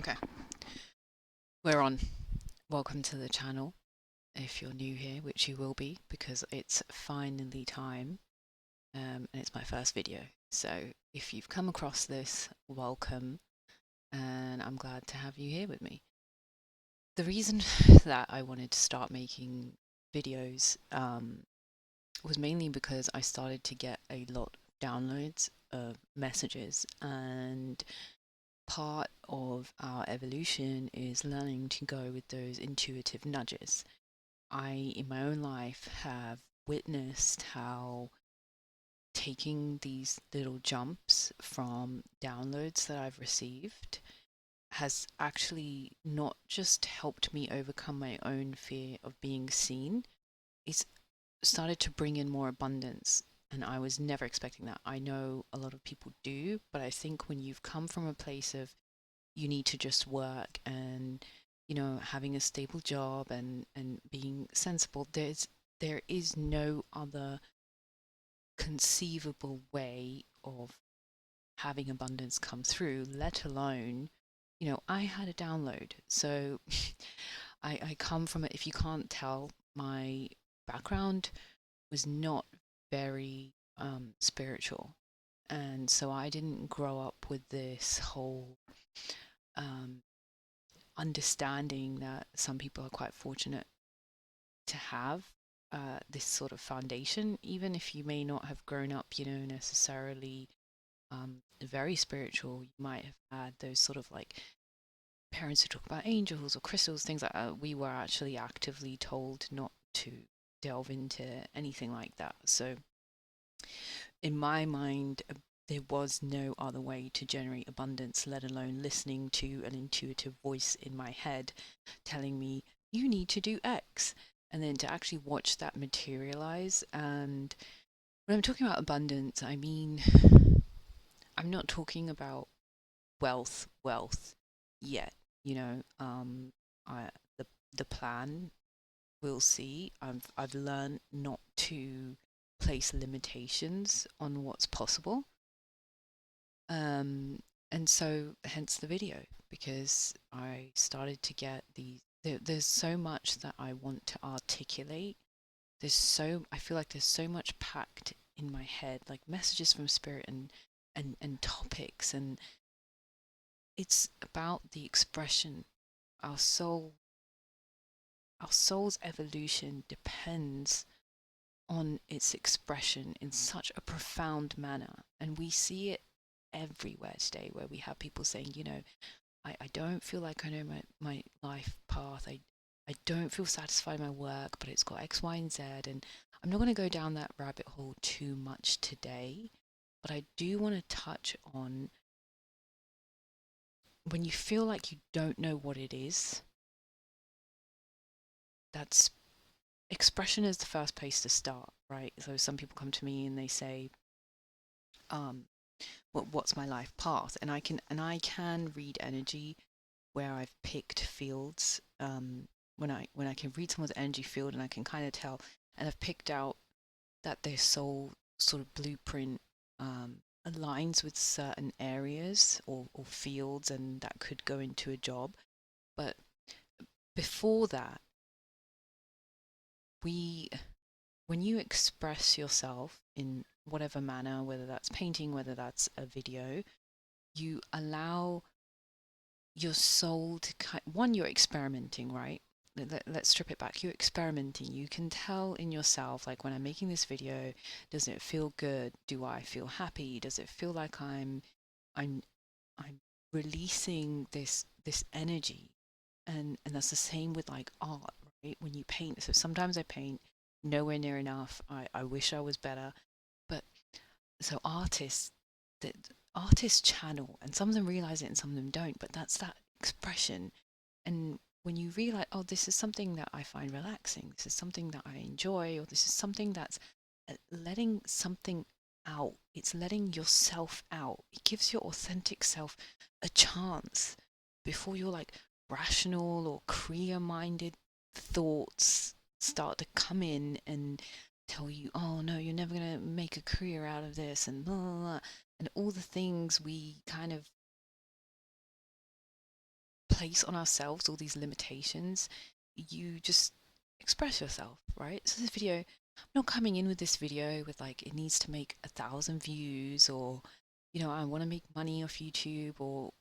Okay, we're on. Welcome to the channel. If you're new here, which you will be because it's finally time, and it's my first video. So if you've come across this, welcome, and I'm glad to have you here with me. The reason that I wanted to start making videos was mainly because I started to get a lot of downloads of messages, and part of our evolution is learning to go with those intuitive nudges. I, in my own life, have witnessed how taking these little jumps from downloads that I've received has actually not just helped me overcome my own fear of being seen, it's started to bring in more abundance. And I was never expecting that. I know a lot of people do, but I think when you've come from a place of you need to just work and having a stable job and being sensible, there is no other conceivable way of having abundance come through, let alone, I had a download. So I come from it. If you can't tell, my background was not very spiritual, and so I didn't grow up with this whole um, understanding that some people are quite fortunate to have this sort of foundation, even if you may not have grown up, necessarily very spiritual. You might have had those sort of like parents who talk about angels or crystals, things like that. We were actually actively told not to delve into anything like that. So, in my mind, there was no other way to generate abundance, let alone listening to an intuitive voice in my head telling me, you need to do X. And then to actually watch that materialize. And when I'm talking about abundance, I mean, I'm not talking about wealth yet. You know, I, the, the plan, we'll see. I've learned not to place limitations on what's possible. Um, and so hence the video, because I started to get there's so much that I want to articulate. I feel like there's so much packed in my head, like messages from spirit and topics, and it's about the expression. Our soul, our soul's evolution depends on its expression in such a profound manner. And we see it everywhere today, where we have people saying, I don't feel like I know my life path. I don't feel satisfied in my work, but it's got X, Y, and Z. And I'm not going to go down that rabbit hole too much today, but I do want to touch on when you feel like you don't know what it is, that's expression is the first place to start, right? So some people come to me and they say, um, what's my life path? And I can read energy where I've picked fields. When I can read someone's energy field and I can kind of tell, and I've picked out that their soul sort of blueprint aligns with certain areas or fields, and that could go into a job. But before that, we when you express yourself in whatever manner, whether that's painting, whether that's a video, you allow your soul to one, you're experimenting, right? Let's strip it back. You're experimenting. You can tell in yourself, like when I'm making this video, does it feel good? Do I feel happy? Does it feel like I'm I'm releasing this energy? And that's the same with like art, right? When you paint, so sometimes I paint nowhere near enough. I wish I was better. But so that artists channel, and some of them realize it and some of them don't, but that's that expression. And when you realize, oh, this is something that I find relaxing, this is something that I enjoy, or this is something that's letting something out, it's letting yourself out, it gives your authentic self a chance before you're like rational or career minded thoughts start to come in and tell you, oh no, you're never going to make a career out of this, and blah, blah, blah, and all the things we kind of place on ourselves all these limitations, you just express yourself, right? So this video, I'm not coming in with this video with like it needs to make 1,000 views, or I want to make money off YouTube, or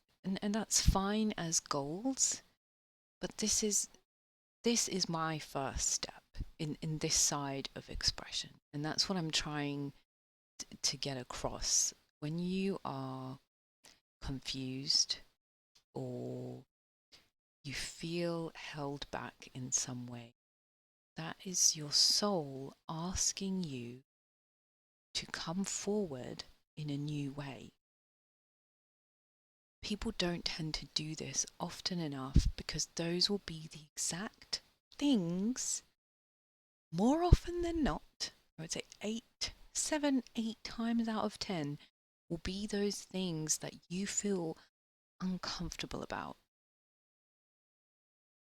and that's fine as goals, but this is my first step in this side of expression, and that's what I'm trying to get across. When you are confused, or you feel held back in some way, that is your soul asking you to come forward in a new way. People don't tend to do this often enough, because those will be the exact things, more often than not, I would say 8 out of 10, will be those things that you feel uncomfortable about.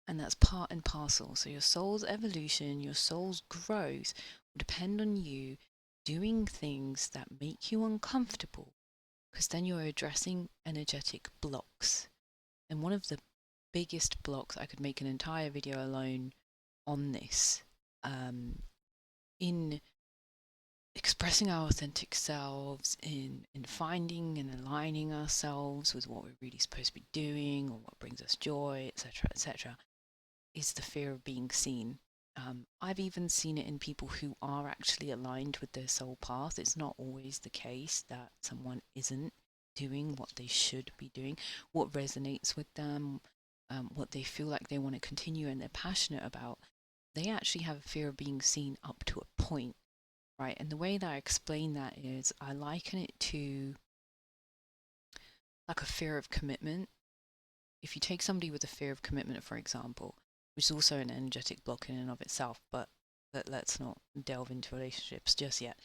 And that's part and parcel. So your soul's evolution, your soul's growth will depend on you doing things that make you uncomfortable, because then you're addressing energetic blocks. And one of the biggest blocks, I could make an entire video alone on this, in expressing our authentic selves, in finding and aligning ourselves with what we're really supposed to be doing, or what brings us joy, etc., etc., is the fear of being seen. I've even seen it in people who are actually aligned with their soul path. It's not always the case that someone isn't doing what they should be doing, what resonates with them, what they feel like they want to continue and they're passionate about. They actually have a fear of being seen up to a point, right? And the way that I explain that is I liken it to like a fear of commitment. If you take somebody with a fear of commitment, for example, which is also an energetic block in and of itself, but let's not delve into relationships just yet.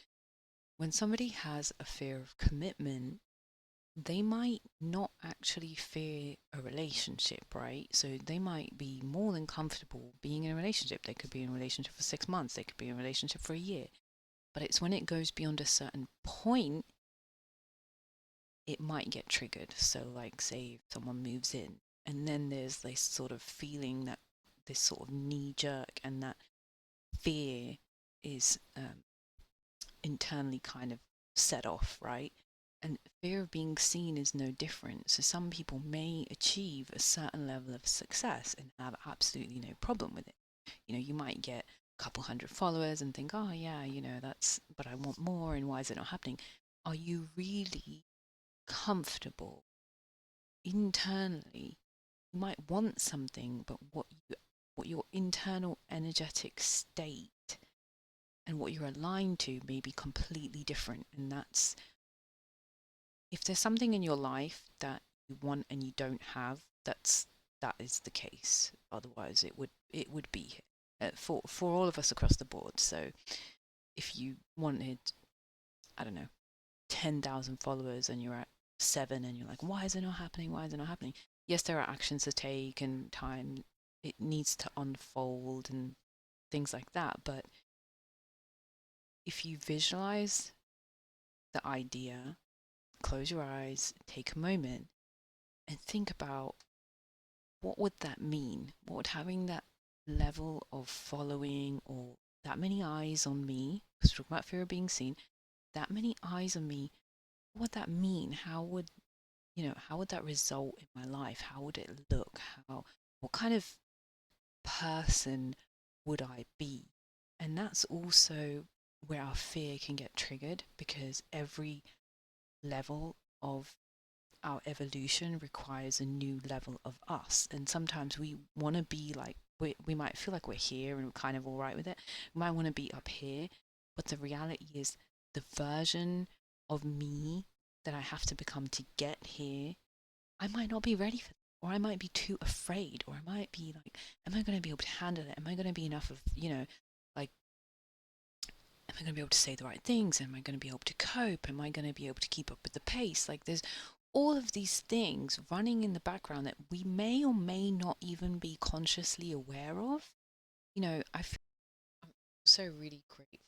When somebody has a fear of commitment, they might not actually fear a relationship, right? So they might be more than comfortable being in a relationship. They could be in a relationship for 6 months, they could be in a relationship for a year. But it's when it goes beyond a certain point, it might get triggered. So, like, say if someone moves in, and then there's this sort of feeling, that this sort of knee jerk, and that fear is internally kind of set off, right? And fear of being seen is no different. So some people may achieve a certain level of success and have absolutely no problem with it. You might get a couple hundred followers and think, oh yeah, that's, but I want more, and why is it not happening? Are you really comfortable internally? You might want something, but what your internal energetic state and what you're aligned to may be completely different. And that's, if there's something in your life that you want and you don't have, that is the case. Otherwise it would be for all of us across the board. So if you wanted, I don't know, 10,000 followers and you're at 7, and you're like, why is it not happening, why is it not happening? Yes, there are actions to take and time it needs to unfold and things like that, but if you visualize the idea, close your eyes, take a moment, and think about, what would that mean? What would having that level of following, or that many eyes on me, because we're talking about fear of being seen, that many eyes on me, what would that mean? How would that result in my life? How would it look? What kind of person would I be? And that's also where our fear can get triggered, because every level of our evolution requires a new level of us. And sometimes we want to be like, we might feel like we're here and we're kind of all right with it. We might want to be up here, but the reality is the version of me that I have to become to get here, I might not be ready for that. Or I might be too afraid, or I might be like, am I going to be able to handle it? Am I going to be enough of, like, am I going to be able to say the right things? Am I going to be able to cope? Am I going to be able to keep up with the pace? Like, there's all of these things running in the background that we may or may not even be consciously aware of. I feel I'm so really grateful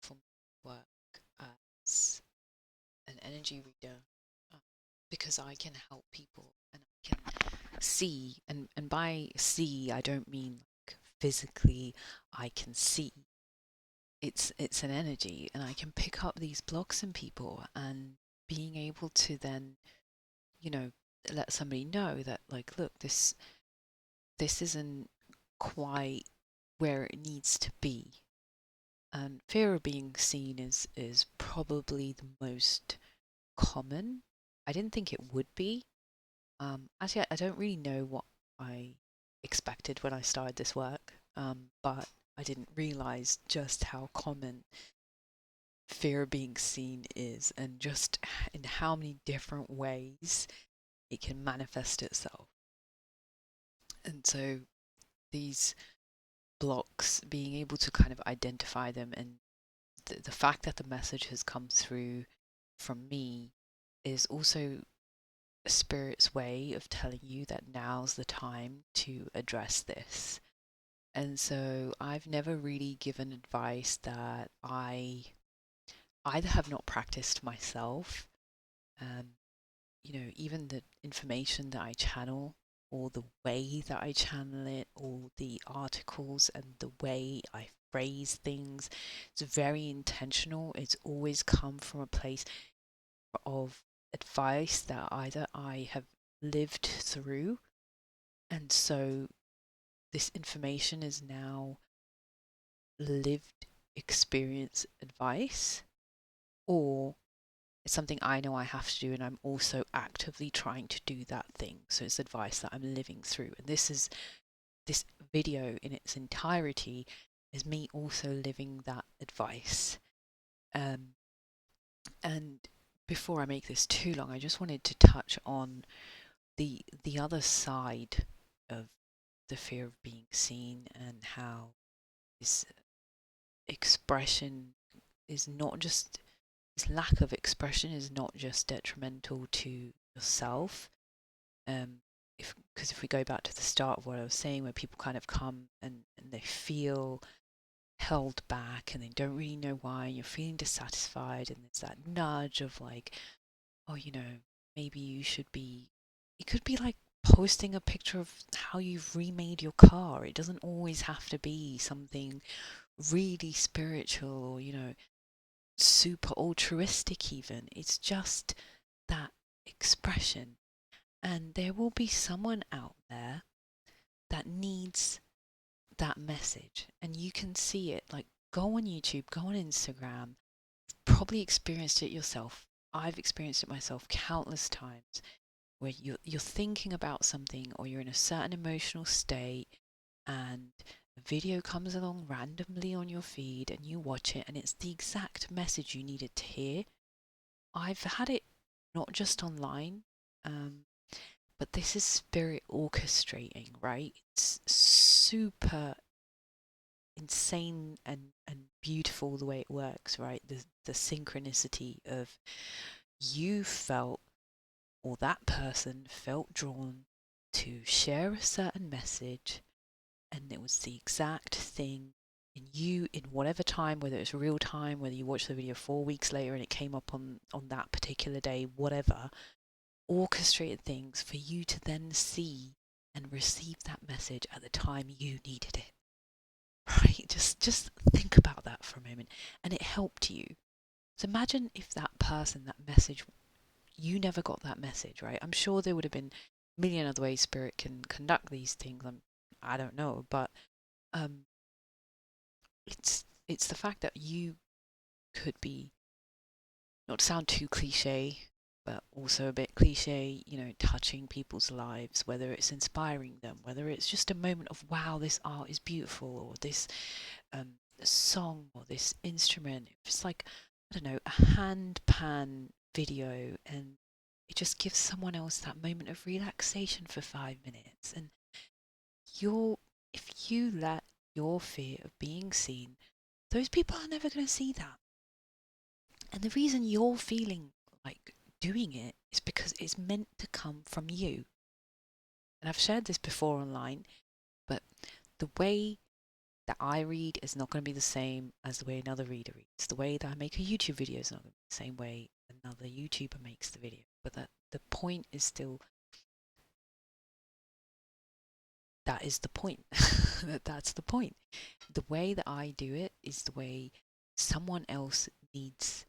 for my work as an energy reader, uh, because I can help people and I can see, and by see I don't mean like physically I can see. It's an energy, and I can pick up these blocks in people, and being able to then, you know, let somebody know that, like, look, this isn't quite where it needs to be. And fear of being seen is probably the most common. I didn't think it would be. Actually, I don't really know what I expected when I started this work, but I didn't realize just how common fear of being seen is, and just in how many different ways it can manifest itself. And so these blocks, being able to kind of identify them, and the fact that the message has come through from me is also a spirit's way of telling you that now's the time to address this. And so I've never really given advice that I either have not practiced myself, um, even the information that I channel, or the way that I channel it, or the articles and the way I phrase things. It's very intentional. It's always come from a place of advice that either I have lived through, and so this information is now lived experience advice, or it's something I know I have to do, and I'm also actively trying to do that thing. So it's advice that I'm living through. And this video in its entirety is me also living that advice. Um, and before I make this too long, I just wanted to touch on the other side of the fear of being seen, and how this expression is not just this lack of expression is not just detrimental to yourself. If Because if we go back to the start of what I was saying, where people kind of come and they feel held back and they don't really know why, and you're feeling dissatisfied, and there's that nudge of like, oh, maybe you should be, it could be like posting a picture of how you've remade your car. It doesn't always have to be something really spiritual, or super altruistic even. It's just that expression. And there will be someone out there that needs that message. And you can see it. Like, go on YouTube, go on Instagram. Probably experienced it yourself. I've experienced it myself countless times, where you're thinking about something, or you're in a certain emotional state, and a video comes along randomly on your feed, and you watch it, and it's the exact message you needed to hear. I've had it not just online, um, but this is spirit orchestrating, right? It's super insane and beautiful the way it works, right? The synchronicity of, you felt, or that person felt drawn to share a certain message, and it was the exact thing in you, in whatever time, whether it's real time, whether you watched the video 4 weeks later and it came up on that particular day, whatever, orchestrated things for you to then see and receive that message at the time you needed it. Right? Just think about that for a moment. And it helped you. So imagine if that person, that message, you never got that message, right? I'm sure there would have been a million other ways spirit can conduct these things. I don't know, but um, it's the fact that you could be, not to sound too cliche, but also a bit cliche, touching people's lives, whether it's inspiring them, whether it's just a moment of, wow, this art is beautiful, or this song, or this instrument. It's like, I don't know, a hand pan video, and it just gives someone else that moment of relaxation for 5 minutes. And you're, if you let your fear of being seen, those people are never going to see that. And the reason you're feeling like doing it is because it's meant to come from you. And I've shared this before online, but the way that I read is not going to be the same as the way another reader reads. The way that I make a YouTube video is not going to be the same way another YouTuber makes the video. But that the point is still, that is the point. That's the point. The way that I do it is the way someone else needs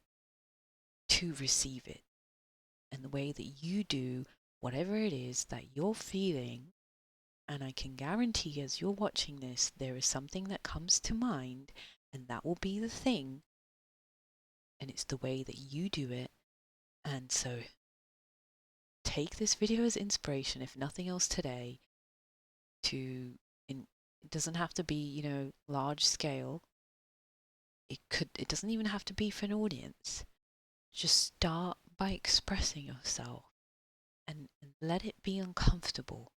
to receive it. And the way that you do whatever it is that you're feeling, and I can guarantee as you're watching this, there is something that comes to mind, and that will be the thing. And it's the way that you do it. And so take this video as inspiration, if nothing else today, to it doesn't have to be, large scale. It doesn't even have to be for an audience. Just start by expressing yourself and let it be uncomfortable.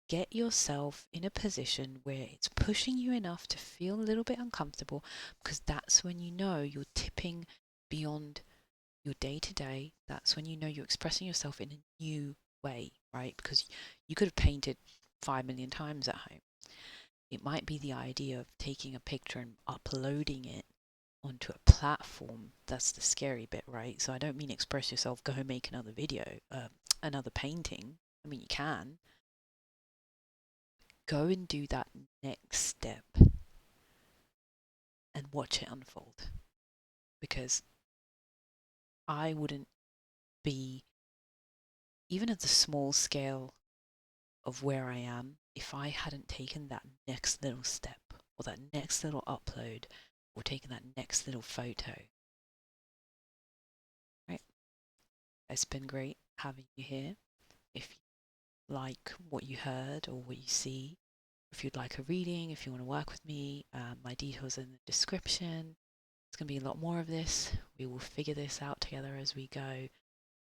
Get yourself in a position where it's pushing you enough to feel a little bit uncomfortable, because that's when you know you're tipping beyond your day to day. That's when you know you're expressing yourself in a new way, right? Because you could have painted 5 million times at home. It might be the idea of taking a picture and uploading it onto a platform. That's the scary bit, right? So I don't mean express yourself, go and make another video, another painting. I mean, you can. Go and do that next step and watch it unfold. Because I wouldn't be, even at the small scale of where I am, if I hadn't taken that next little step or that next little upload or taken that next little photo. Right? It's been great having you here. If you like what you heard or what you see, if you'd like a reading, if you want to work with me, my details are in the description. It's going to be a lot more of this. We will figure this out together as we go.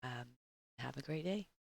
Have a great day.